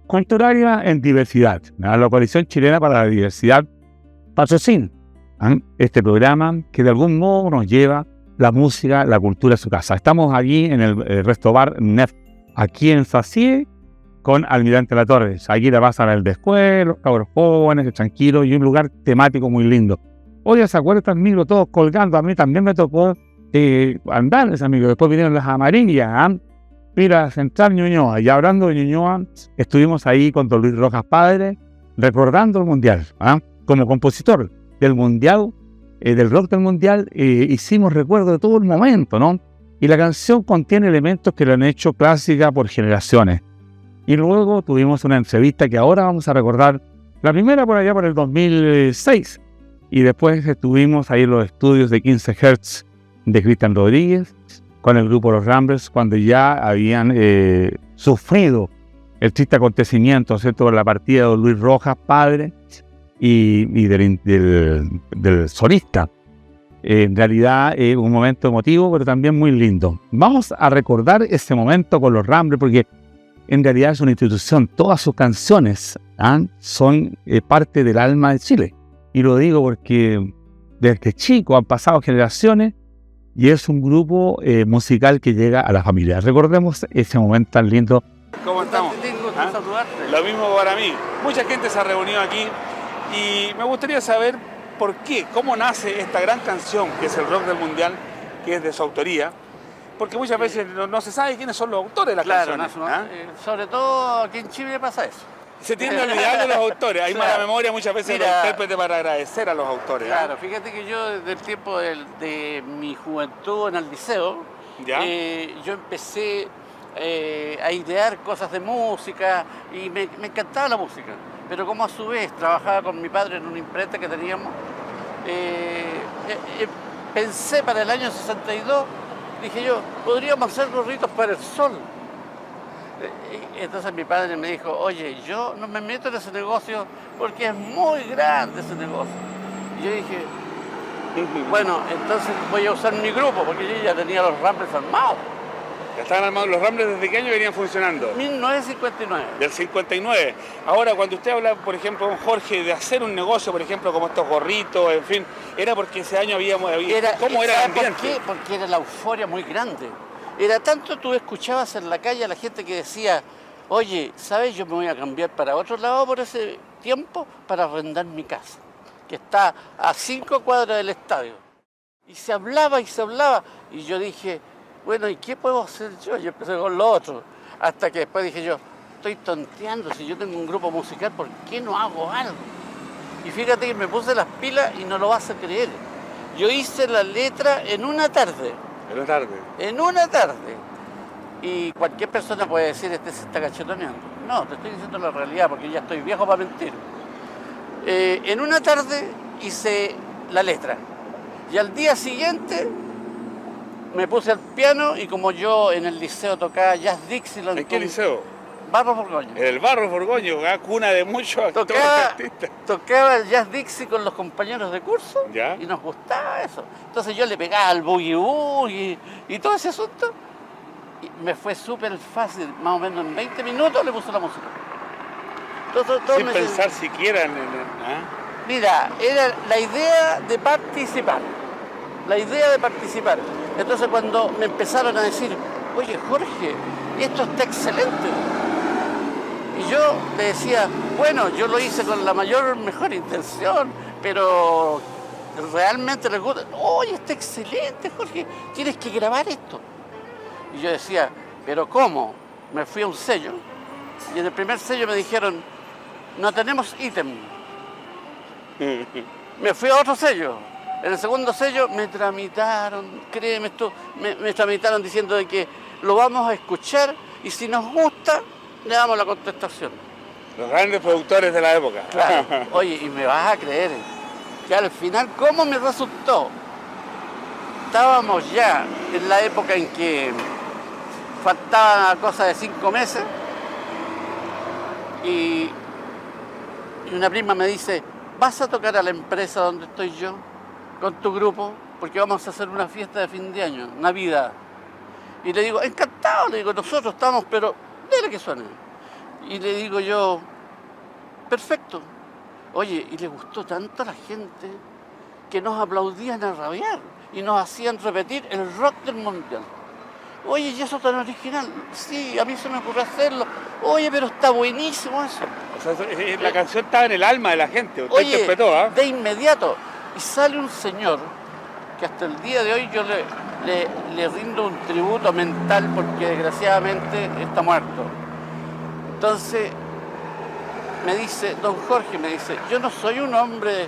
Contraria en diversidad. La Coalición Chilena para la Diversidad patrocina este programa que de algún modo nos lleva la música, la cultura a su casa. Estamos allí en el Resto Bar Nef, aquí en Sacie, con Almirante Latorre. Aquí la pasan el después, los cabros jóvenes, tranquilos, y un lugar temático muy lindo. Oye, ¿se acuerdan estos micros todos colgando? A mí también me tocó andar ese amigo. Después vinieron las amarillas, Mira, Central Ñuñoa. Y hablando de Ñuñoa, estuvimos ahí con don Luis Rojas Padre, recordando el Mundial. Como compositor del Mundial, del rock del Mundial, hicimos recuerdo de todo el momento, ¿no? Y la canción contiene elementos que lo han hecho clásica por generaciones. Y luego tuvimos una entrevista que ahora vamos a recordar, la primera por allá por el 2006. Y después estuvimos ahí en los estudios de 15 Hz de Cristian Rodríguez, con el grupo Los Ramblers, cuando ya habían sufrido el triste acontecimiento, ¿cierto?, por la partida de don Luis Rojas, padre, y del solista. En realidad es un momento emotivo, pero también muy lindo. Vamos a recordar ese momento con Los Ramblers, porque en realidad es una institución. Todas sus canciones son parte del alma de Chile. Y lo digo porque desde chico han pasado generaciones y es un grupo musical que llega a la familia. Recordemos ese momento tan lindo. ¿Cómo estamos? Lo mismo para mí. Mucha gente se ha reunido aquí y me gustaría saber por qué, cómo nace esta gran canción que es el rock del Mundial, que es de su autoría. Porque muchas veces no se sabe quiénes son los autores de las canciones. Sobre todo aquí en Chile pasa eso. Se tiende a olvidar de los autores. Hay mala memoria muchas veces de los intérpretes para agradecer a los autores. Claro, fíjate que yo desde el tiempo de mi juventud en el liceo, yo empecé a idear cosas de música y me encantaba la música. Pero como a su vez trabajaba con mi padre en una imprenta que teníamos, pensé para el año 62, dije yo, podríamos hacer gorritos para el sol. Entonces mi padre me dijo, oye, yo no me meto en ese negocio porque es muy grande ese negocio. Y yo dije, bueno, entonces voy a usar mi grupo, porque yo ya tenía los Ramblers armados. ¿Ya estaban armados los Ramblers? ¿Desde qué año venían funcionando? 1959. Del 59. Ahora, cuando usted habla, por ejemplo, con Jorge, de hacer un negocio, por ejemplo, como estos gorritos, en fin, ¿era porque ese año ¿cómo era el ambiente? ¿Por qué? Porque era la euforia muy grande. Era tanto, tú escuchabas en la calle a la gente que decía, oye, ¿sabes? Yo me voy a cambiar para otro lado por ese tiempo para arrendar mi casa, que está a 5 cuadras del estadio. Y se hablaba, y yo dije, bueno, ¿y qué puedo hacer yo? Yo empecé con lo otro, hasta que después dije yo, estoy tonteando, si yo tengo un grupo musical, ¿por qué no hago algo? Y fíjate que me puse las pilas y no lo vas a creer. Yo hice la letra en una tarde. ¿En una tarde? En una tarde. Y cualquier persona puede decir, este se está cachetoneando. No, te estoy diciendo la realidad, porque ya estoy viejo para mentir. En una tarde hice la letra. Y al día siguiente me puse al piano y como yo en el liceo tocaba Jazz Dixieland. ¿En qué liceo? Barros Borgoño. En el Barros Borgoño, cuna de muchos actores artistas. Tocaba el Jazz Dixie con los compañeros de curso y nos gustaba eso. Entonces yo le pegaba al boogie y todo ese asunto. Y me fue súper fácil, más o menos en 20 minutos le puse la música. Sin pensar siquiera en... Mira, era la idea de participar. Entonces cuando me empezaron a decir, oye Jorge, esto está excelente. Y yo le decía, bueno, yo lo hice con la mejor intención, pero realmente les gusta. Oye, está excelente, Jorge, tienes que grabar esto. Y yo decía, ¿pero cómo? Me fui a un sello y en el primer sello me dijeron, no tenemos ítem. Me fui a otro sello. En el segundo sello me tramitaron, créeme esto, me tramitaron diciendo de que lo vamos a escuchar y si nos gusta, le damos la contestación. Los grandes productores de la época. Claro. Oye, y me vas a creer que al final, ¿cómo me resultó? Estábamos ya en la época en que faltaban cosa de 5 meses y una prima me dice, ¿vas a tocar a la empresa donde estoy yo con tu grupo? Porque vamos a hacer una fiesta de fin de año, Navidad. Y le digo, encantado, le digo, nosotros estamos, pero dile que suene. Y le digo yo, perfecto. Oye, y le gustó tanto a la gente que nos aplaudían a rabiar y nos hacían repetir el rock del mundial. Oye, ¿y eso tan original? Sí, a mí se me ocurrió hacerlo. Oye, pero está buenísimo eso. O sea, la canción estaba en el alma de la gente, usted Oye, interpretó, ¿ah? de inmediato. Y sale un señor que hasta el día de hoy yo le rindo un tributo mental porque desgraciadamente está muerto. Entonces me dice, don Jorge, me dice, yo no soy un hombre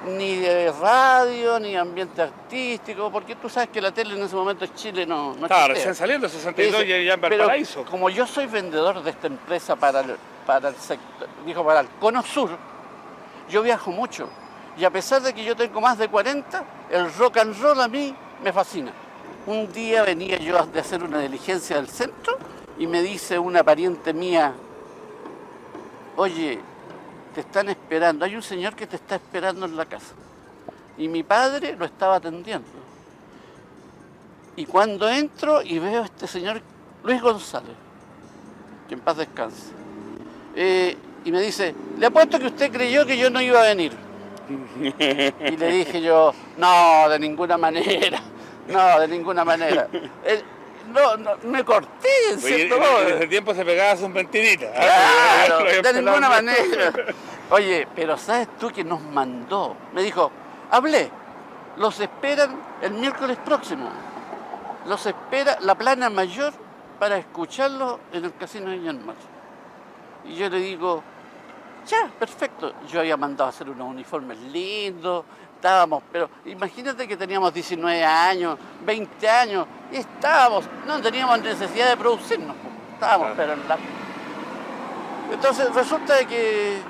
ni de radio, ni de ambiente artístico, porque tú sabes que la tele en ese momento en Chile no estaba recién saliendo, 62 dice, ya en Valparaíso. Pero como yo soy vendedor de esta empresa para el sector, dijo, para el Cono Sur, yo viajo mucho. Y a pesar de que yo tengo más de 40, el rock and roll a mí me fascina. Un día venía yo de hacer una diligencia del centro y me dice una pariente mía, oye, te están esperando, hay un señor que te está esperando en la casa. Y mi padre lo estaba atendiendo. Y cuando entro y veo a este señor, Luis González, que en paz descanse, y me dice, le apuesto que usted creyó que yo no iba a venir. Y le dije yo, no, de ninguna manera, no, de ninguna manera. No, me corté, en cierto modo. En ese tiempo se pegaba su mentirita. Claro, de ninguna manera. Oye, pero ¿sabes tú que nos mandó? Me dijo, hablé, los esperan el miércoles próximo. Los espera la plana mayor para escucharlos en el Casino de Viña del Mar. Y yo le digo, ya, perfecto. Yo había mandado a hacer unos uniformes lindos, estábamos, pero imagínate que teníamos 19 años, 20 años, y estábamos, no teníamos necesidad de producirnos, estábamos, claro. Pero en la... Entonces resulta de que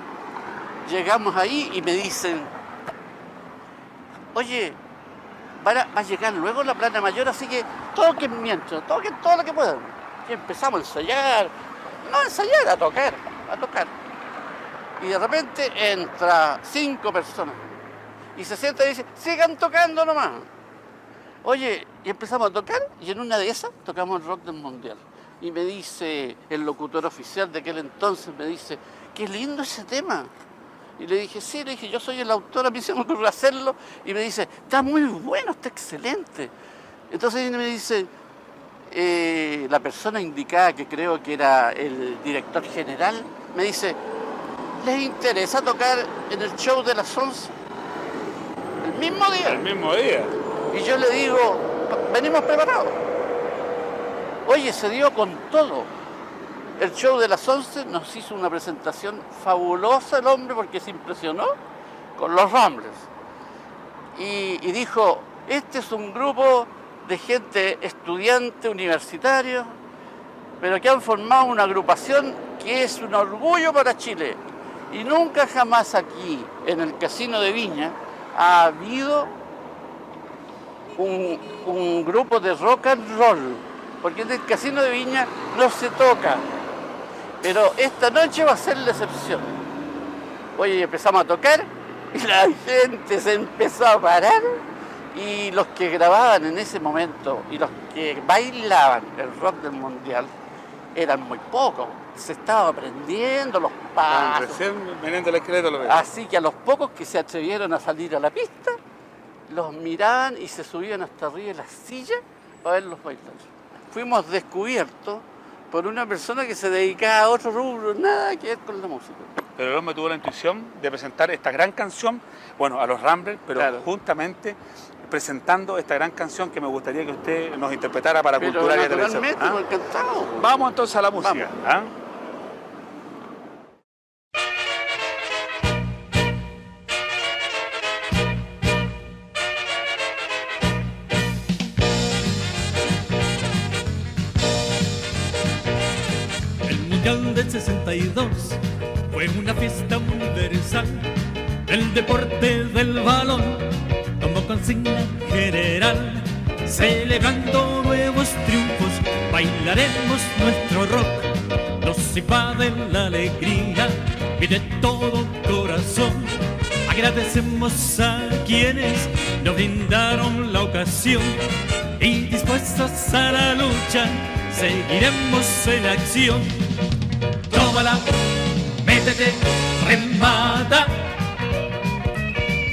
llegamos ahí y me dicen, oye, va a llegar luego la plana mayor, así que toquen mientras, toquen todo lo que puedan. Y empezamos a ensayar, a tocar. Y de repente entra 5 personas y se sienta y dice, sigan tocando nomás. Oye, y empezamos a tocar y en una de esas tocamos el rock del mundial. Y me dice el locutor oficial de aquel entonces, me dice, qué lindo ese tema. Y le dije, sí, yo soy el autor, a mí se me ocurrió hacerlo. Y me dice, está muy bueno, está excelente. Entonces me dice, la persona indicada, que creo que era el director general, me dice, ¿les interesa tocar en el show de las 11? El mismo día. El mismo día. Y yo le digo, venimos preparados. Oye, se dio con todo. El show de las 11 nos hizo una presentación fabulosa el hombre porque se impresionó con los Ramblers. Y dijo, este es un grupo de gente estudiante universitario, pero que han formado una agrupación que es un orgullo para Chile. Y nunca jamás aquí, en el Casino de Viña, ha habido un grupo de rock and roll, porque en el Casino de Viña no se toca. Pero esta noche va a ser la excepción. Oye, empezamos a tocar y la gente se empezó a parar y los que grababan en ese momento y los que bailaban el rock del mundial eran muy pocos. Se estaba aprendiendo los pasos. Recién veniendo el esqueleto lo veo. Así que a los pocos que se atrevieron a salir a la pista, los miraban y se subían hasta arriba de las sillas para verlos bailar. Fuimos descubiertos por una persona que se dedicaba a otro rubro, nada que ver con la música. Pero el hombre tuvo la intuición de presentar esta gran canción, bueno, a los Ramblers, pero claro, juntamente presentando esta gran canción que me gustaría que usted nos interpretara para Cultural y Televisión. ¿Ah? Encantado. Vamos entonces a la música. ¿Ah? Del 62 fue una fiesta universal, el deporte del balón como consigna general. Celebrando nuevos triunfos, bailaremos nuestro rock, nos invade la alegría y de todo corazón agradecemos a quienes nos brindaron la ocasión y dispuestos a la lucha seguiremos en acción. tómala, métete, remata.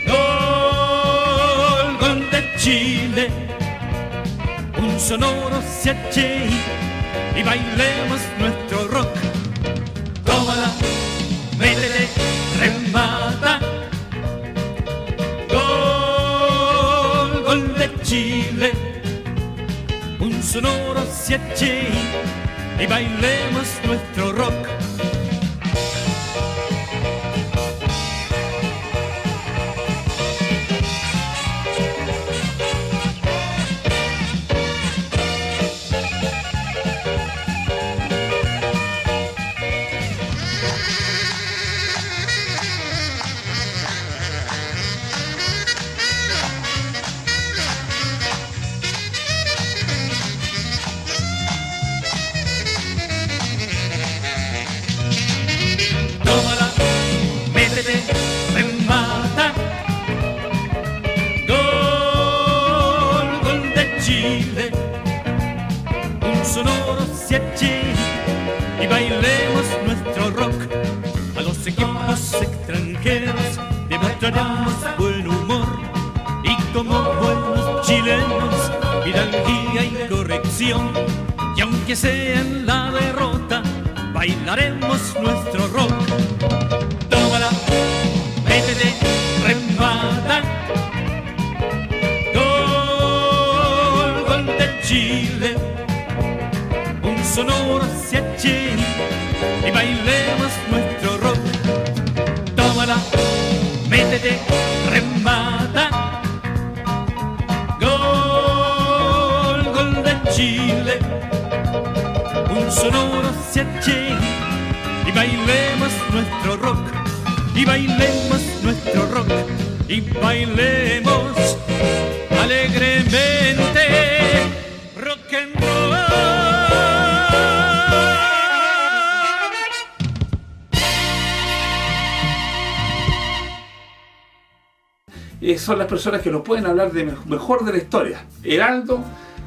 Gol, gol de Chile, un sonoro CHI y bailemos nuestro rock. Tómala, métete, remata. Gol, gol de Chile, un sonoro CHI y bailemos nuestro rock. Tómala, métete, remata. Gol, gol de Chile, un sonoro CHI y bailemos nuestro rock. A los equipos extranjeros demostraremos buen humor y como buenos chilenos, hidalguía y corrección. Y aunque sea en la derrota, bailaremos nuestro rock. Tómala, métete, remata. Gol, gol de Chile, un sonoro CHI y bailemos nuestro rock. Tómala, métete, remata. Gol, gol de Chile, un sonoro CHI y bailemos nuestro rock, y bailemos nuestro rock, y bailemos alegremente rock and roll. Son las personas que nos pueden hablar de mejor de la historia. Heraldo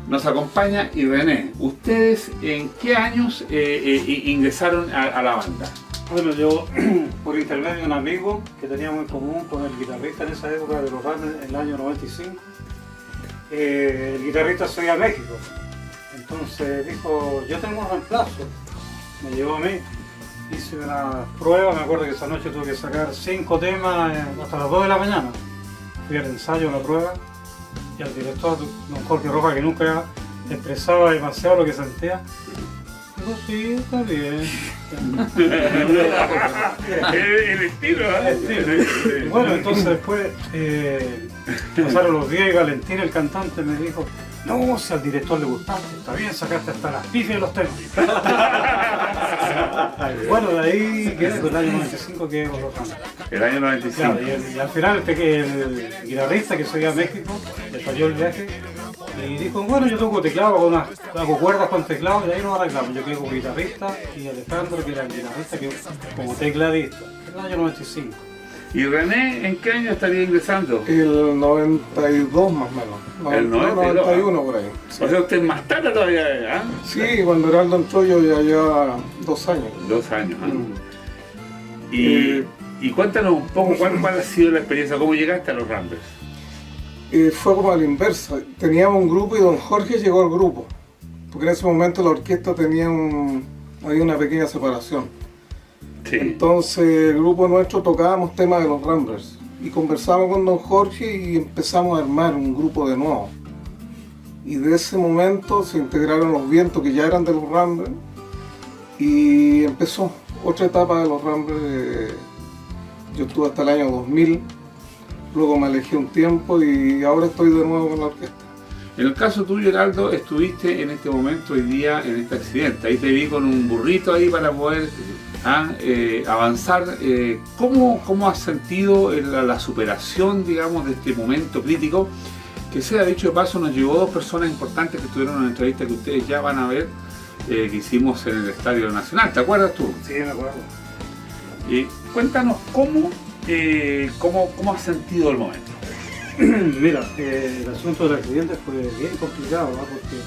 nos acompaña y René. ¿Ustedes en qué años ingresaron a la banda? Bueno, yo por intermedio de un amigo que teníamos en común con el guitarrista en esa época de los Rumbers, en el año 95, el guitarrista se iba a México. Entonces dijo, yo tengo un reemplazo. Me llevó a mí, hice una prueba, me acuerdo que esa noche tuve que sacar 5 temas hasta las 2 de la mañana. Fui al ensayo, a la prueba, y al director, don Jorge Rojas, que nunca expresaba demasiado lo que sentía, dijo, sí, está bien. El estilo, ¿eh? Bueno, entonces después pasaron los días y Valentín, el cantante, me dijo, no, si al director le gustaste, está bien, sacaste hasta las pifias de los temas. Bueno, de ahí quedé con el año 95 que con los Rumbers. El año 95. Claro, y al final el guitarrista que se iba a México, le falló el viaje y dijo, bueno, yo toco teclado, hago cuerdas con teclado y ahí nos arreglamos. Yo quedé como guitarrista y Alejandro, que era el guitarrista, que como tecladista, en el año 95. ¿Y René en qué año estaría ingresando? El 92 más o menos. El 92, 91 por ahí. Sí. O sea, usted es más tarde todavía, ¿eh? Sí, cuando Heraldo entró yo ya llevaba 2 años. 2 años, ¿eh? Y cuéntanos un poco cuál ha sido la experiencia, cómo llegaste a los Rumbers. Fue como a la inversa. Teníamos un grupo y don Jorge llegó al grupo. Porque en ese momento la orquesta había una pequeña separación. Sí. Entonces el grupo nuestro tocábamos temas de los Rumbers. Y conversamos con don Jorge y empezamos a armar un grupo de nuevo. Y de ese momento se integraron los Vientos, que ya eran de los Rumbers. Y empezó otra etapa de los Rumbers. Yo estuve hasta el año 2000. Luego me alejé un tiempo y ahora estoy de nuevo con la orquesta. En el caso tuyo, Heraldo, estuviste en este momento, hoy día, en este accidente. Ahí te vi con un burrito ahí para poder avanzar. ¿Cómo has sentido la superación, digamos, de este momento crítico? Que sea dicho de paso, nos llevó 2 personas importantes que estuvieron en una entrevista que ustedes ya van a ver, que hicimos en el Estadio Nacional. ¿Te acuerdas tú? Sí, me acuerdo. Cuéntanos cómo has sentido el momento. Mira, el asunto del accidente fue bien complicado, ¿no? Porque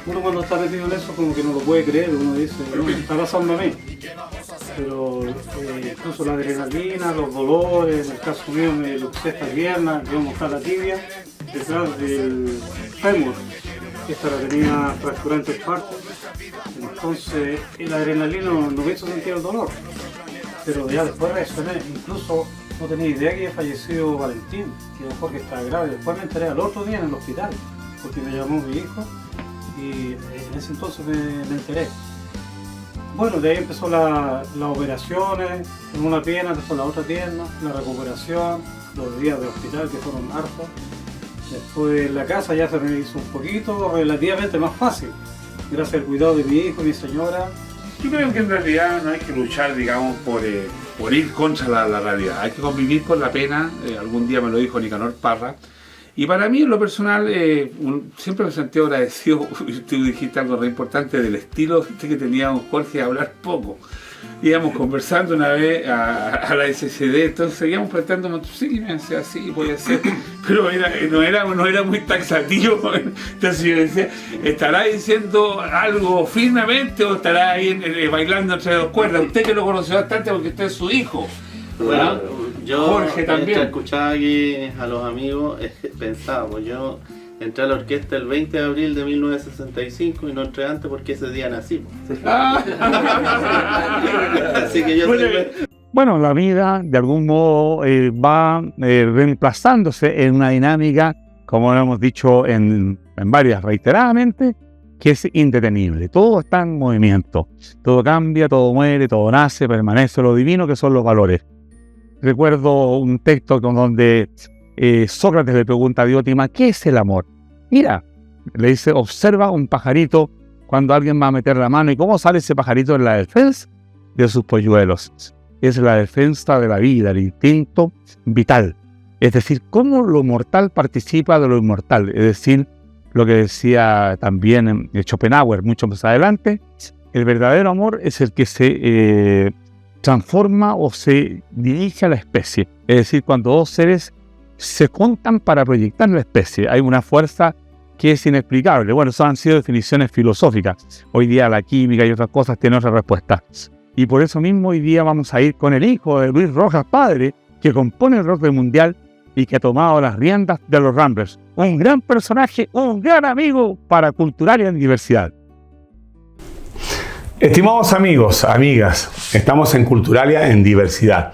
Uno cuando está metido en eso como que no lo puede creer, uno dice, no, está pasando a mí. Pero incluso la adrenalina, los dolores, en el caso mío me luxé esta pierna, yo mostrar la tibia, detrás del fémur. Esta la tenía fracturada en 3 partes. Entonces el adrenalina no me hizo sentir el dolor. Pero ya después reaccioné, incluso no tenía idea que había fallecido Valentín, que mejor que estaba grave. Después me enteré al otro día en el hospital, porque me llamó mi hijo y en ese entonces me enteré. Bueno, de ahí empezó las operaciones, en una pierna, después la otra pierna, la recuperación, los días de hospital que fueron hartos. Después en la casa ya se me hizo un poquito, relativamente más fácil, gracias al cuidado de mi hijo y mi señora. Yo creo que en realidad no hay que luchar, digamos, por ir contra la realidad. Hay que convivir con la pena. Algún día me lo dijo Nicanor Parra. Y para mí, en lo personal, siempre me sentí agradecido. Tú dijiste algo re importante del estilo que tenía don Jorge de hablar poco. Íbamos conversando una vez a la SCD, entonces seguíamos planteando, sí, me decía, sí, puede ser, pero no era muy taxativo. Entonces yo decía, ¿estará diciendo algo firmemente o estará ahí bailando entre 2 cuerdas? Usted que lo conoció bastante porque usted es su hijo. Bueno, yo Jorge también. Escuchaba aquí a los amigos, pensaba, pues yo entré a la orquesta el 20 de abril de 1965 y no entré antes porque ese día nací. Así que yo Bueno, la vida de algún modo va reemplazándose en una dinámica, como lo hemos dicho en varias reiteradamente, que es indetenible. Todo está en movimiento. Todo cambia, todo muere, todo nace, permanece lo divino, que son los valores. Recuerdo un texto donde Sócrates le pregunta a Diótima, ¿qué es el amor? Mira, le dice, observa un pajarito cuando alguien va a meter la mano y cómo sale ese pajarito en la defensa de sus polluelos. Es la defensa de la vida, el instinto vital. Es decir, cómo lo mortal participa de lo inmortal. Es decir, lo que decía también Schopenhauer mucho más adelante, el verdadero amor es el que se transforma o se dirige a la especie. Es decir, cuando 2 seres se juntan para proyectar la especie. Hay una fuerza que es inexplicable. Bueno, esas han sido definiciones filosóficas. Hoy día la química y otras cosas tienen otra respuesta. Y por eso mismo hoy día vamos a ir con el hijo de Luis Rojas, padre, que compone el rock del mundial y que ha tomado las riendas de los Ramblers. Un gran personaje, un gran amigo para Culturalia en Diversidad. Estimados amigos, amigas, estamos en Culturalia en Diversidad.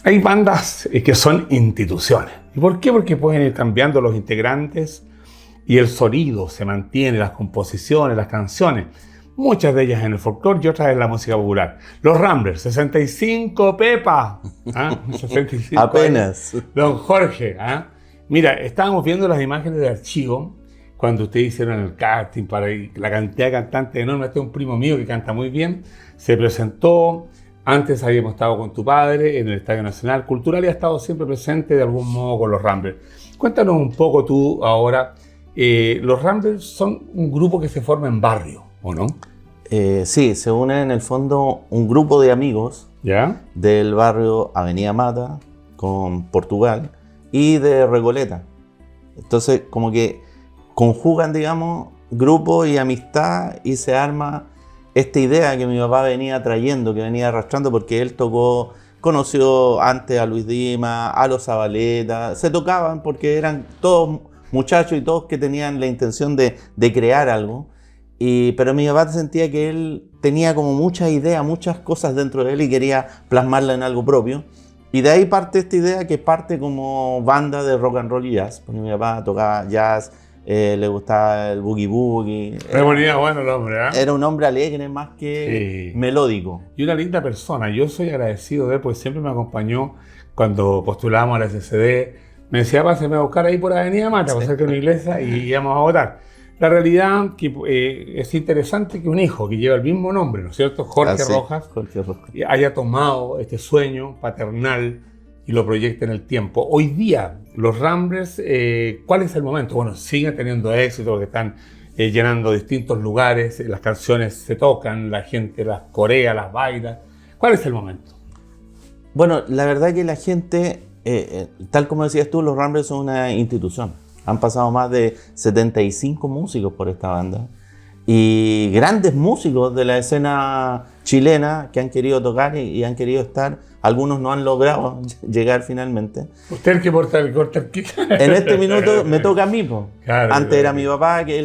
Hay bandas que son instituciones. ¿Y por qué? Porque pueden ir cambiando los integrantes y el sonido se mantiene, las composiciones, las canciones. Muchas de ellas en el folclore y otras en la música popular. Los Ramblers, 65 Pepa. 65 apenas. Don Jorge. Mira, estábamos viendo las imágenes de archivo cuando ustedes hicieron el casting para la cantidad de cantantes enorme. Este es un primo mío que canta muy bien. Se presentó. Antes habíamos estado con tu padre en el Estadio Nacional. Culturalia ha estado siempre presente de algún modo con los Ramblers. Cuéntanos un poco tú ahora. Los Ramblers son un grupo que se forma en barrio, ¿o no? Sí, se une en el fondo un grupo de amigos, ¿ya?, del barrio Avenida Mata con Portugal y de Recoleta. Entonces como que conjugan, digamos, grupo y amistad y se arma esta idea que mi papá venía trayendo, que venía arrastrando, porque él conoció antes a Luis Dima, a los Zabaleta, se tocaban porque eran todos muchachos y todos que tenían la intención de crear algo. Pero mi papá sentía que él tenía como muchas ideas, muchas cosas dentro de él y quería plasmarla en algo propio. Y de ahí parte esta idea que parte como banda de rock and roll y jazz, porque mi papá tocaba jazz, le gustaba el boogie boogie. Bueno el hombre, Era un hombre alegre más que melódico. Y una linda persona. Yo soy agradecido de él porque siempre me acompañó cuando postulábamos a la SCD. Me decía, pásame a buscar ahí por Avenida Mata, para cerca de una iglesia y íbamos a votar. La realidad que es interesante que un hijo que lleva el mismo nombre, ¿no es cierto? Jorge Rojas, haya tomado este sueño paternal y lo proyecta en el tiempo. Hoy día, los Ramblers, ¿cuál es el momento? Bueno, siguen teniendo éxito porque están llenando distintos lugares, las canciones se tocan, la gente las corea, las baila. ¿Cuál es el momento? Bueno, la verdad que la gente, tal como decías tú, los Ramblers son una institución. Han pasado más de 75 músicos por esta banda y grandes músicos de la escena chilena que han querido tocar y han querido estar. Algunos no han logrado llegar finalmente. Usted el que corta el En este minuto me toca a mí, po. Claro, Antes era mi papá, que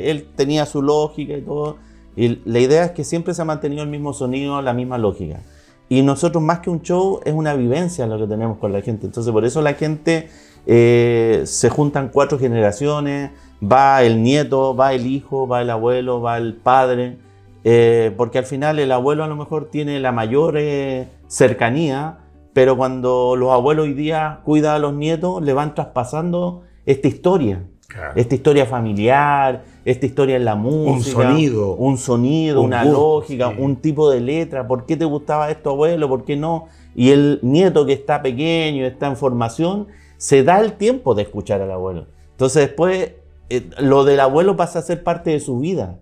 él tenía su lógica y todo. Y la idea es que siempre se ha mantenido el mismo sonido, la misma lógica. Y nosotros, más que un show, es una vivencia lo que tenemos con la gente. Entonces, por eso la gente se juntan 4 generaciones, va el nieto, va el hijo, va el abuelo, va el padre. Porque al final el abuelo a lo mejor tiene la mayor cercanía, pero cuando los abuelos hoy día cuidan a los nietos, le van traspasando esta historia. Claro. Esta historia familiar, esta historia en la música. Un sonido, una lógica, sí. Un tipo de letra. ¿Por qué te gustaba esto, abuelo? ¿Por qué no? Y el nieto que está pequeño, está en formación, se da el tiempo de escuchar al abuelo. Entonces después lo del abuelo pasa a ser parte de su vida.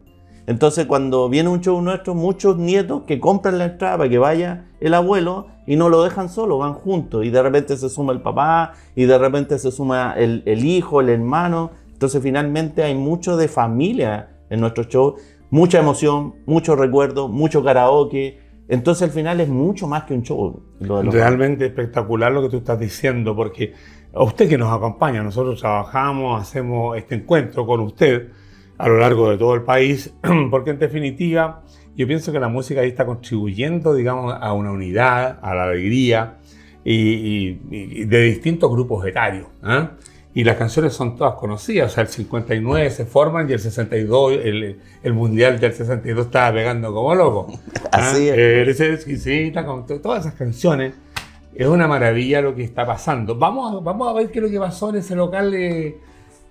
Entonces cuando viene un show nuestro, muchos nietos que compran la entrada para que vaya el abuelo y no lo dejan solo, van juntos y de repente se suma el papá y de repente se suma el hijo, el hermano. Entonces finalmente hay mucho de familia en nuestro show, mucha emoción, mucho recuerdo, mucho karaoke. Entonces al final es mucho más que un show. Realmente espectacular lo que tú estás diciendo, porque a usted que nos acompaña, nosotros trabajamos, hacemos este encuentro con usted a lo largo de todo el país, porque en definitiva yo pienso que la música ahí está contribuyendo, digamos, a una unidad, a la alegría y de distintos grupos etarios, ¿eh? Y las canciones son todas conocidas, o sea, el 59 se forman y el 62, el mundial del 62 estaba pegando como loco. Así es. Eres exquisita, con todas esas canciones. Es una maravilla lo que está pasando. Vamos a ver qué es lo que pasó en ese local.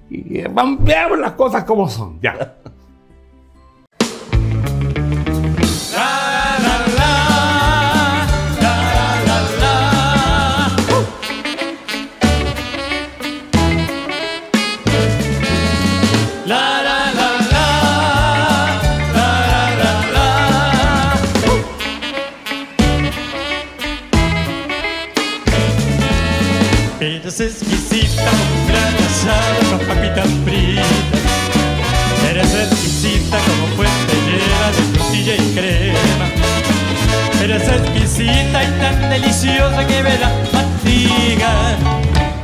Veamos las cosas como son. Ya. Eres exquisita como un gran asado con papitas fritas. Eres exquisita como fuente llena de frutilla y crema. Eres exquisita y tan deliciosa que me da fatiga.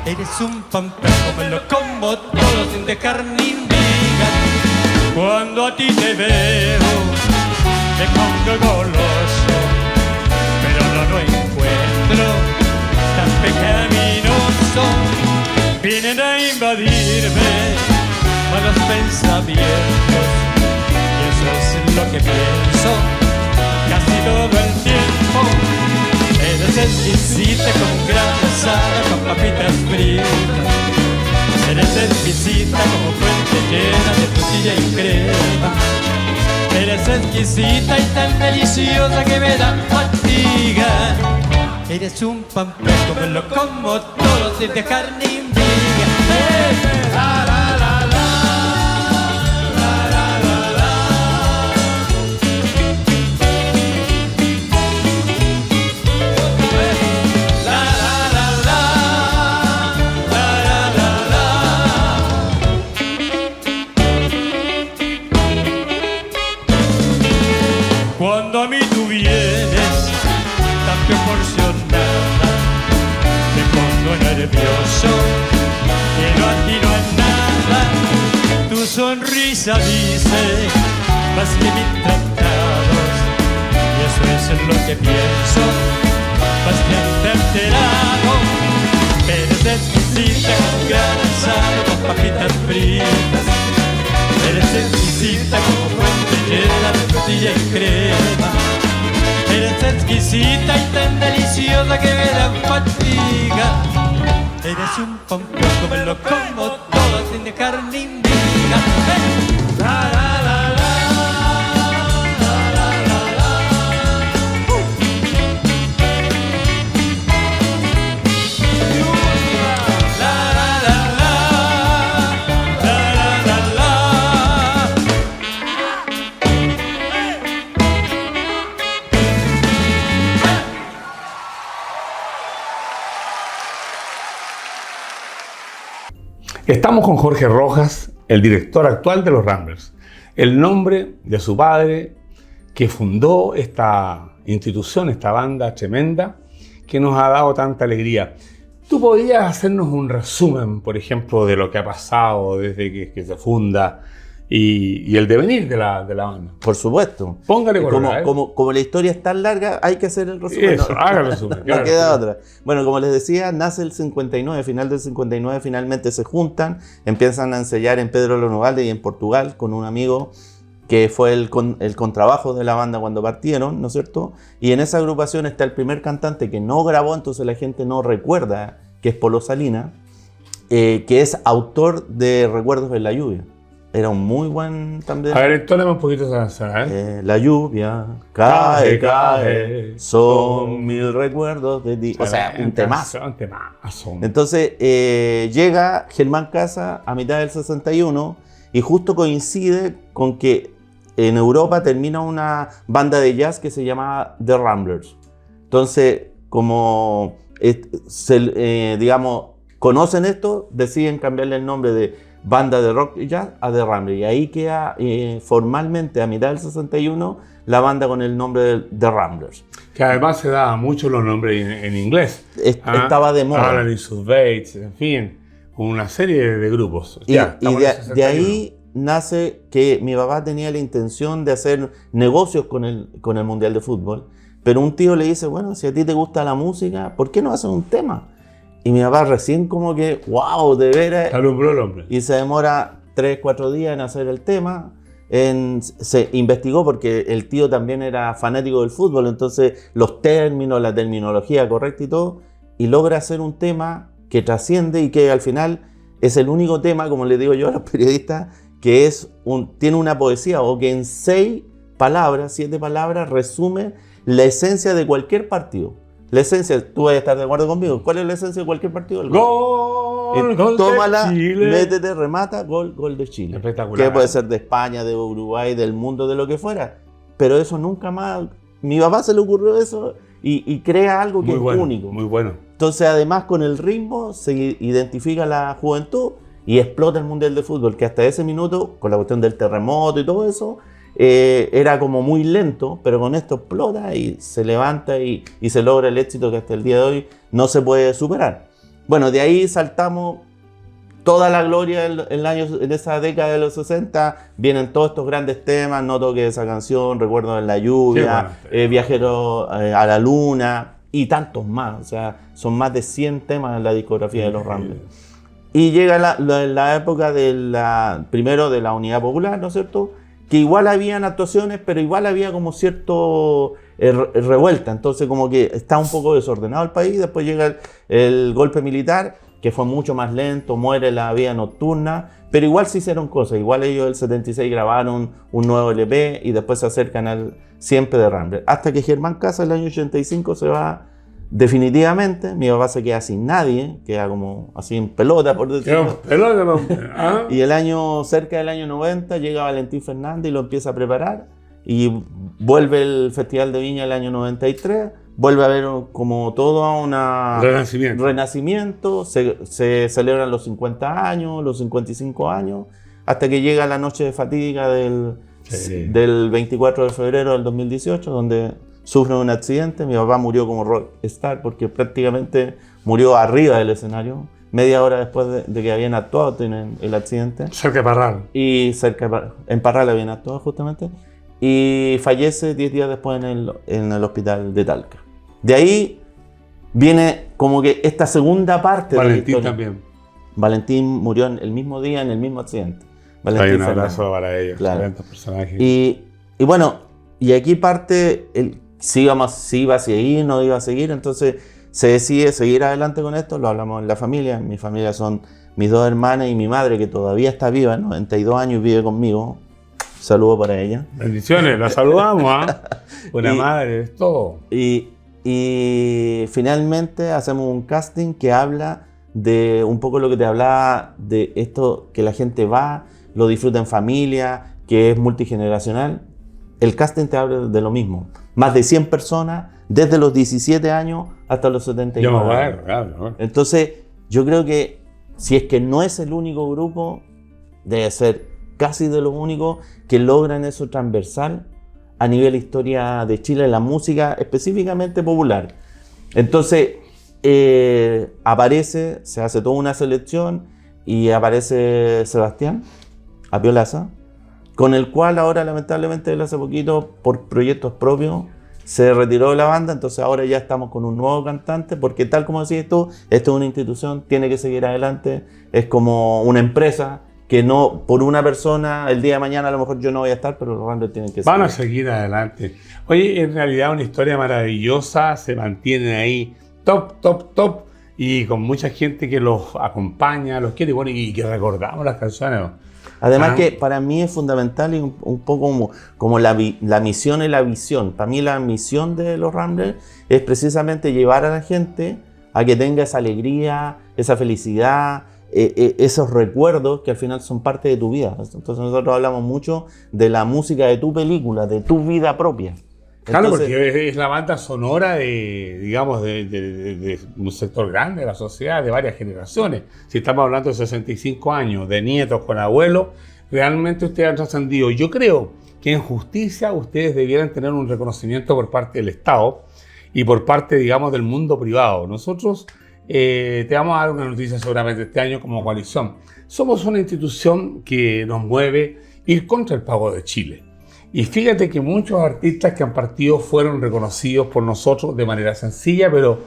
Eres un pampero, me lo como todo sin dejar ni miga. Cuando a ti te veo, me pongo goloso, pero no lo encuentro tan pecaminoso. Vienen a invadirme malos pensamientos y eso es lo que pienso casi todo el tiempo. Eres exquisita como un gran asado con papitas fritas. Eres exquisita como fuente llena de frutilla y crema. Eres exquisita y tan deliciosa que me da fatiga. Eres un pampero, me lo como todo sin dejar ni miga. La, la, la, la, la, la, la, la. La, la, la, la, la, la, la. Cuando a mí tú vienes tan proporcionada, me pongo nervioso, que no atino a nada. Tu sonrisa dice más que mis tratados, y eso es lo que pienso, bastante alterado. Eres exquisita con gran asado, con papitas fritas. Eres exquisita como fuente llena de frutilla y crema. Eres exquisita y tan deliciosa que me da fatiga. Eres un pampero, me lo como todo sin dejar ni miga. La, la, la, la. Estamos con Jorge Rojas, el director actual de los Ramblers. el nombre de su padre, que fundó esta institución, esta banda tremenda, que nos ha dado tanta alegría. ¿Tú podrías hacernos un resumen, por ejemplo, de lo que ha pasado desde que se funda y el devenir de la banda? Por supuesto. Póngale color, como la historia es tan larga, hay que hacer el resumen. Eso, haga el resumen. No queda otra. Bueno, como les decía, nace el 59, final del 59, finalmente se juntan, empiezan a ensayar en Pedro Lonovalde y en Portugal con un amigo que fue el contrabajo de la banda cuando partieron, ¿no es cierto? Y en esa agrupación está el primer cantante que no grabó, entonces la gente no recuerda, que es Polo Salina, que es autor de Recuerdos en la lluvia. Era un muy buen también. A ver, entonces un poquito esa canción, la lluvia cae, cae, son mil recuerdos de ti. O sea, un temazo. Entonces llega Germán Casa a mitad del 61 y justo coincide con que en Europa termina una banda de jazz que se llama The Ramblers. Entonces, como digamos, conocen esto, deciden cambiarle el nombre de banda de rock y jazz a The Ramblers. Y ahí queda formalmente a mitad del 61 la banda con el nombre de The Ramblers. Que además se daban mucho los nombres en inglés. Estaba de moda. Alan y sus Bates, en fin, una serie de grupos. Y de ahí nace que mi papá tenía la intención de hacer negocios con el Mundial de Fútbol, pero un tío le dice, bueno, si a ti te gusta la música, ¿por qué no haces un tema? Y mi papá recién como que, wow, de veras. Alumbró el hombre. Y se demora 3-4 días en hacer el tema. Se investigó porque el tío también era fanático del fútbol, entonces los términos, la terminología correcta y todo, y logra hacer un tema que trasciende y que al final es el único tema, como le digo yo a los periodistas, que tiene una poesía o que en 7 palabras resume la esencia de cualquier partido. La esencia, tú vas a estar de acuerdo conmigo. ¿Cuál es la esencia de cualquier partido? El gol. Gol tómala, de Chile. métete, remata, gol de Chile. Espectacular. Que puede ser de España, de Uruguay, del mundo, de lo que fuera. Pero eso nunca más. Mi papá se le ocurrió eso y crea algo que es único. Muy bueno. Entonces, además, con el ritmo se identifica la juventud y explota el Mundial de Fútbol, que hasta ese minuto, con la cuestión del terremoto y todo eso, era como muy lento, pero con esto explota y se levanta y se logra el éxito que hasta el día de hoy no se puede superar. Bueno, de ahí saltamos toda la gloria en esa década de los 60, vienen todos estos grandes temas, No toques esa canción, Recuerdos en la lluvia, Viajero a la luna y tantos más. O sea, son más de 100 temas en la discografía de los Ramblers. Y llega la época primero de la Unidad Popular, ¿no es cierto?, que igual habían actuaciones, pero igual había como cierto revuelta, entonces como que está un poco desordenado el país. Después llega el golpe militar, que fue mucho más lento, muere la vida nocturna, pero igual se hicieron cosas. Igual ellos el 76 grabaron un nuevo LP y después se acercan siempre de Ramblers, hasta que Germán Casa el año 85 se va definitivamente. Mi papá se queda sin nadie, queda como así en pelota, por decirlo. Y cerca del año 90 llega Valentín Fernández y lo empieza a preparar y vuelve el Festival de Viña el año 93, vuelve a haber como todo un renacimiento, se celebran los 50 años, los 55 años, hasta que llega la noche fatídica del 24 de febrero del 2018, donde sufre un accidente. Mi papá murió como rockstar porque prácticamente murió arriba del escenario, media hora después de que habían actuado en el accidente. Cerca de Parral. En Parral habían actuado justamente. Y fallece 10 días después en el hospital de Talca. De ahí viene como que esta segunda parte de la historia. Valentín también. Valentín murió el mismo día en el mismo accidente. Hay un abrazo para ellos, claro. Personajes. Y bueno, y aquí parte si iba a seguir, no iba a seguir, entonces se decide seguir adelante con esto. Lo hablamos en la familia. Mi familia son mis 2 hermanas y mi madre, que todavía está viva, 92 años, y vive conmigo. Saludo para ella. Bendiciones, la saludamos, Una madre, es todo. Y finalmente hacemos un casting que habla de un poco lo que te hablaba, de esto que la gente va, lo disfruta en familia, que es multigeneracional. El casting te habla de lo mismo. Más de 100 personas, desde los 17 años hasta los 79 años. Claro. Entonces, yo creo que si es que no es el único grupo, debe ser casi de los únicos que logran eso transversal a nivel historia de Chile, la música específicamente popular. Entonces aparece, se hace toda una selección y aparece Sebastián Apiolaza, con el cual ahora lamentablemente él hace poquito por proyectos propios se retiró de la banda, entonces ahora ya estamos con un nuevo cantante, porque tal como decías tú, esto es una institución, tiene que seguir adelante, es como una empresa que no, por una persona, el día de mañana a lo mejor yo no voy a estar, pero los Ramblers tienen que seguir. Van a seguir adelante. Oye, en realidad una historia maravillosa, se mantienen ahí top, y con mucha gente que los acompaña, los quiere, bueno, y que recordamos las canciones. Además que para mí es fundamental y un poco como la misión y la visión. Para mí la misión de los Ramblers es precisamente llevar a la gente a que tenga esa alegría, esa felicidad, esos recuerdos que al final son parte de tu vida. Entonces nosotros hablamos mucho de la música de tu película, de tu vida propia. Claro, Entonces, porque es la banda sonora de un sector grande de la sociedad, de varias generaciones. Si estamos hablando de 65 años, de nietos con abuelos, realmente ustedes han trascendido. Yo creo que en justicia ustedes debieran tener un reconocimiento por parte del Estado y por parte, digamos, del mundo privado. Nosotros te vamos a dar una noticia seguramente este año como coalición. Somos una institución que nos mueve ir contra el pago de Chile. Y fíjate que muchos artistas que han partido fueron reconocidos por nosotros de manera sencilla, pero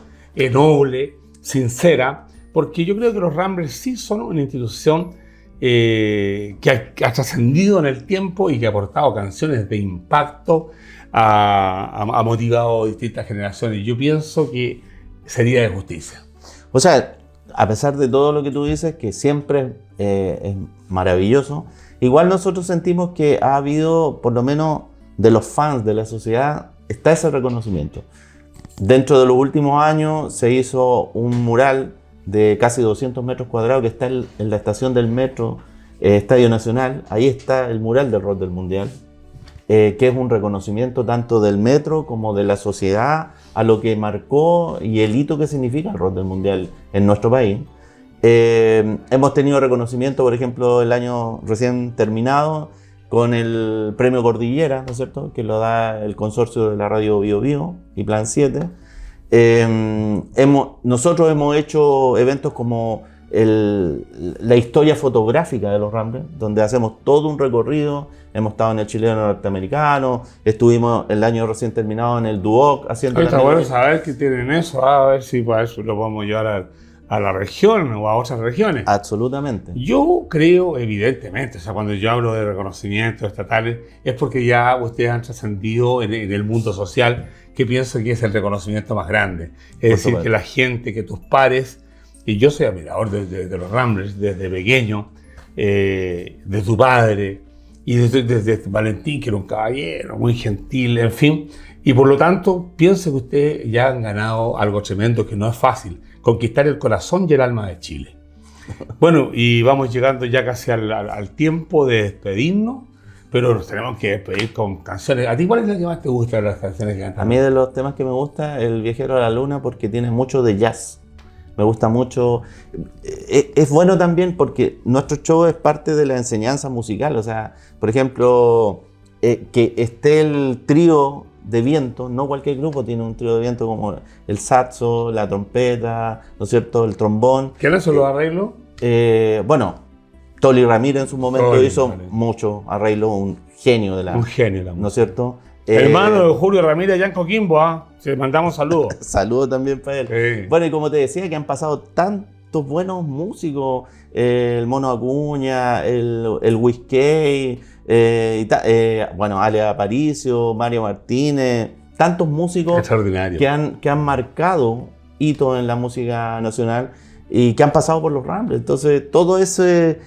noble, sincera, porque yo creo que los Ramblers sí son una institución que ha trascendido en el tiempo y que ha aportado canciones de impacto, ha motivado distintas generaciones. Yo pienso que sería de justicia. O sea, a pesar de todo lo que tú dices, que siempre es maravilloso, igual nosotros sentimos que ha habido, por lo menos de los fans de la sociedad, está ese reconocimiento. Dentro de los últimos años se hizo un mural de casi 200 metros cuadrados que está en la estación del metro, Estadio Nacional. Ahí está el mural del Rock del Mundial, que es un reconocimiento tanto del metro como de la sociedad a lo que marcó y el hito que significa el Rock del Mundial en nuestro país. Hemos tenido reconocimiento, por ejemplo, el año recién terminado con el premio Cordillera, ¿no es cierto?, que lo da el consorcio de la radio Bio Bio y Plan 7. Nosotros hemos hecho eventos como la historia fotográfica de los Ramblers, donde hacemos todo un recorrido. Hemos estado en el chileno norteamericano, estuvimos el año recién terminado en el Duoc haciendo... Está bueno saber que tienen eso, a ver si para eso lo podemos llevar a la región o a otras regiones. Absolutamente. Yo creo, evidentemente, o sea, cuando yo hablo de reconocimientos estatales, es porque ya ustedes han trascendido en el mundo social, que pienso que es el reconocimiento más grande. Es decir, que la gente, que tus pares, y yo soy admirador de los Ramblers desde pequeño, de tu padre, y desde Valentín, que era un caballero, muy gentil, en fin, y por lo tanto pienso que ustedes ya han ganado algo tremendo, que no es fácil, conquistar el corazón y el alma de Chile. Bueno, y vamos llegando ya casi al tiempo de despedirnos, pero nos tenemos que despedir con canciones. ¿A ti cuál es la que más te gusta de las canciones que cantas? A mí de los temas que me gusta, El Viajero a la Luna, porque tiene mucho de jazz. Me gusta mucho. Es bueno también porque nuestro show es parte de la enseñanza musical. O sea, por ejemplo, que esté el trío de viento, no cualquier grupo tiene un trío de viento como el saxo, la trompeta, ¿no es cierto?, el trombón. ¿Quién hizo los arreglos? Bueno, Toli Ramírez en su momento hizo mucho arreglo, un genio de la música, ¿no es cierto? Hermano de Julio Ramírez allá en Coquimbo, te mandamos saludos. Saludos también para él. Sí. Bueno, y como te decía, que han pasado tantos buenos músicos, el Mono Acuña, el Whiskey, bueno, Ale Aparicio, Mario Martínez, tantos músicos que han marcado hitos en la música nacional y que han pasado por los Ramblers. Entonces, todo ese,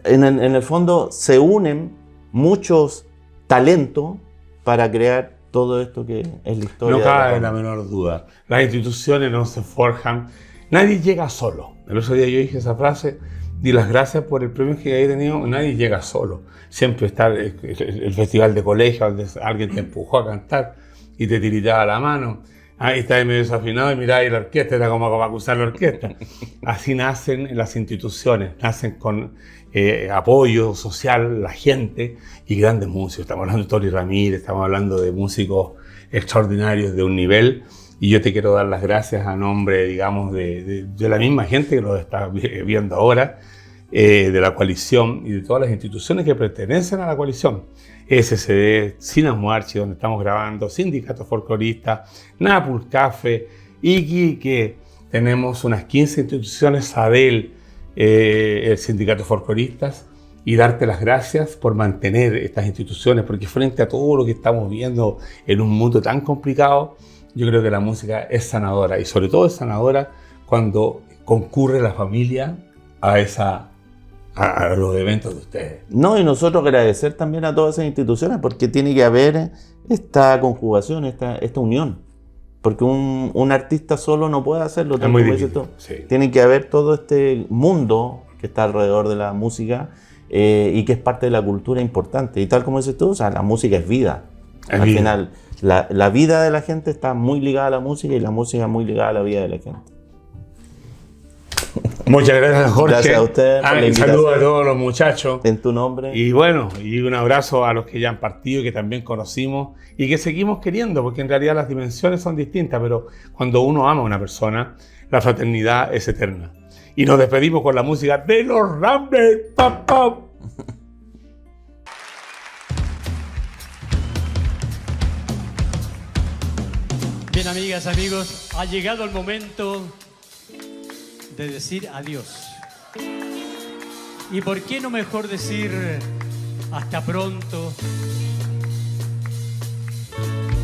en el fondo, se unen muchos talentos para crear todo esto que es la historia. No cabe la menor duda. Las instituciones no se forjan. Nadie llega solo. El otro día yo dije esa frase, di las gracias por el premio que he tenido. Nadie llega solo. Siempre está el festival de colegio donde alguien te empujó a cantar y te tiritaba la mano. Ahí está medio desafinado y mirá ahí la orquesta, era como para acusar la orquesta. Así nacen las instituciones, nacen con apoyo social, la gente y grandes músicos. Estamos hablando de Tony Ramírez, estamos hablando de músicos extraordinarios de un nivel. Y yo te quiero dar las gracias a nombre, digamos, de la misma gente que lo está viendo ahora, de la coalición y de todas las instituciones que pertenecen a la coalición. SCD, Sinamuarchi, donde estamos grabando, Sindicato Folclorista, Napul Café, Iquique, tenemos unas 15 instituciones, SADEL, el Sindicato Folcloristas, y darte las gracias por mantener estas instituciones, porque frente a todo lo que estamos viendo en un mundo tan complicado, yo creo que la música es sanadora, y sobre todo es sanadora cuando concurre la familia a los eventos de ustedes. No, y nosotros agradecer también a todas esas instituciones, porque tiene que haber esta conjugación, esta unión. Porque un artista solo no puede hacerlo. Es muy difícil, sí. Tiene que haber todo este mundo que está alrededor de la música y que es parte de la cultura importante. Y tal como dices tú, o sea, la música es vida. Al final, la vida de la gente está muy ligada a la música y la música muy ligada a la vida de la gente. Muchas gracias, Jorge. Gracias a usted por la invitación. Saludos a todos los muchachos. En tu nombre. Y bueno, y un abrazo a los que ya han partido y que también conocimos y que seguimos queriendo, porque en realidad las dimensiones son distintas, pero cuando uno ama a una persona, la fraternidad es eterna. Y nos despedimos con la música de los Ramblers. ¡Pam, pam! Bien, amigas, amigos, ha llegado el momento de decir adiós. ¿Y por qué no mejor decir hasta pronto?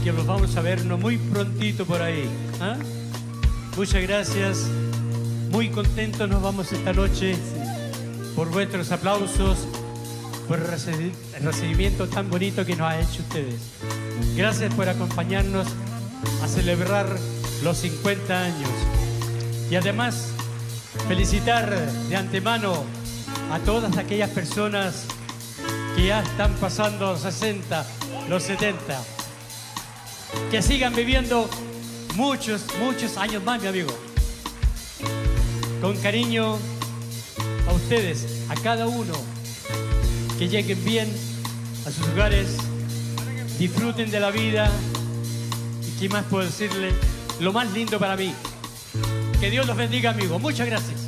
Que los vamos a vernos muy prontito por ahí. ¿Ah? Muchas gracias. Muy contentos nos vamos esta noche por vuestros aplausos, por el recibimiento tan bonito que nos ha hecho ustedes. Gracias por acompañarnos a celebrar los 50 años. Y además, felicitar de antemano a todas aquellas personas que ya están pasando los 60, los 70. Que sigan viviendo muchos, muchos años más, mi amigo. Con cariño a ustedes, a cada uno. Que lleguen bien a sus hogares, disfruten de la vida. ¿Y qué más puedo decirle? Lo más lindo para mí. Que Dios los bendiga, amigo. Muchas gracias.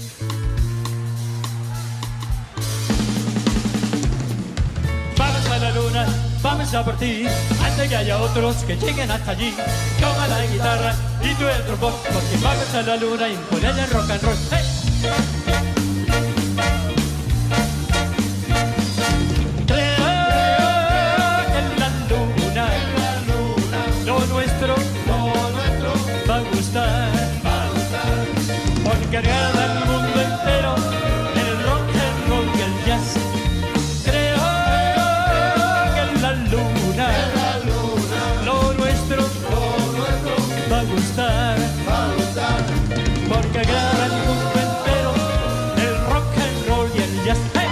Vamos a la luna, vamos a por ti, antes que haya otros que lleguen hasta allí. Toma la guitarra y tú el trombón, porque vamos a la luna y poner el rock and roll. ¡Hey! Cargada el mundo entero, el rock and roll y el jazz. Creo que en la luna, lo nuestro va a gustar, porque agrada el mundo entero, el rock and roll y el jazz. ¡Hey!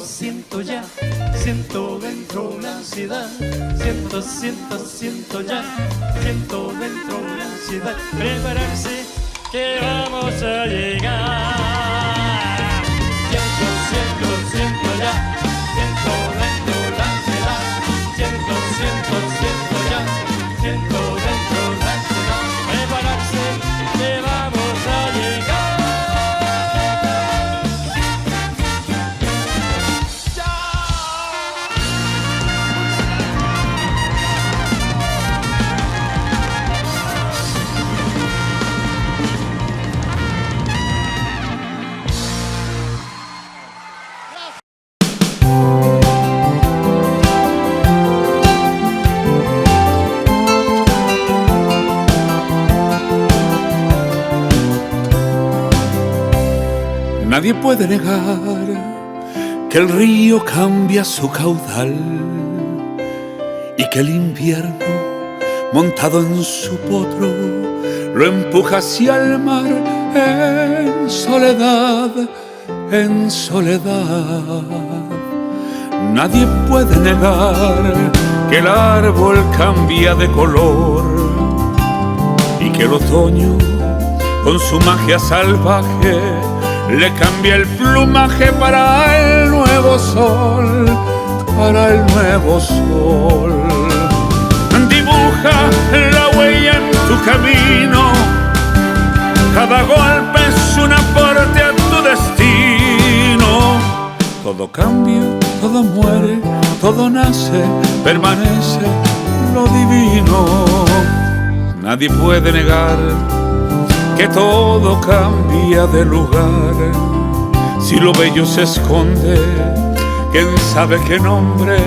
Siento ya, siento dentro una ansiedad. Siento ya, siento dentro una ansiedad. Prepararse que vamos a llegar. Siento ya, siento dentro la ansiedad. Siento ya, siento dentro la ansiedad. Prepararse que vamos a llegar. Nadie puede negar que el río cambia su caudal y que el invierno, montado en su potro, lo empuja hacia el mar en soledad, en soledad. Nadie puede negar que el árbol cambia de color y que el otoño, con su magia salvaje, le cambia el plumaje para el nuevo sol, para el nuevo sol. Dibuja la huella en tu camino, cada golpe es un aporte a tu destino. Todo cambia, todo muere, todo nace, permanece lo divino. Nadie puede negar que todo cambia de lugar. Si lo bello se esconde, quién sabe qué nombre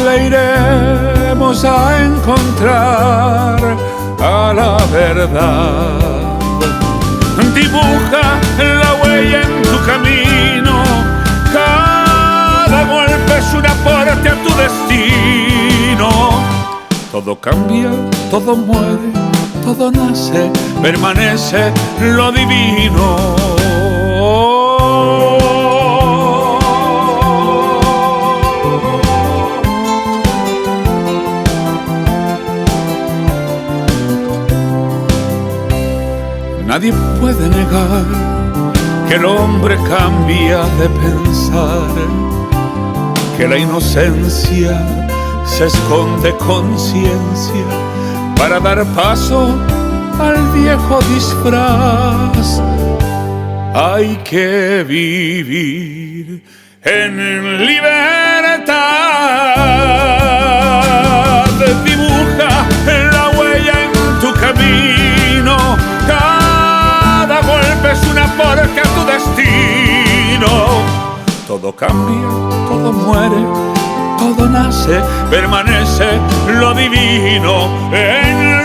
le iremos a encontrar a la verdad. Dibuja la huella en tu camino, cada golpe es un aporte a tu destino. Todo cambia, todo muere, todo nace, permanece lo divino. Nadie puede negar que el hombre cambia de pensar, que la inocencia se esconde con ciencia para dar paso al viejo disfraz. Hay que vivir en libertad. Dibuja la huella en tu camino, cada golpe es un aporte a tu destino. Todo cambia, todo muere, todo nace, permanece lo divino en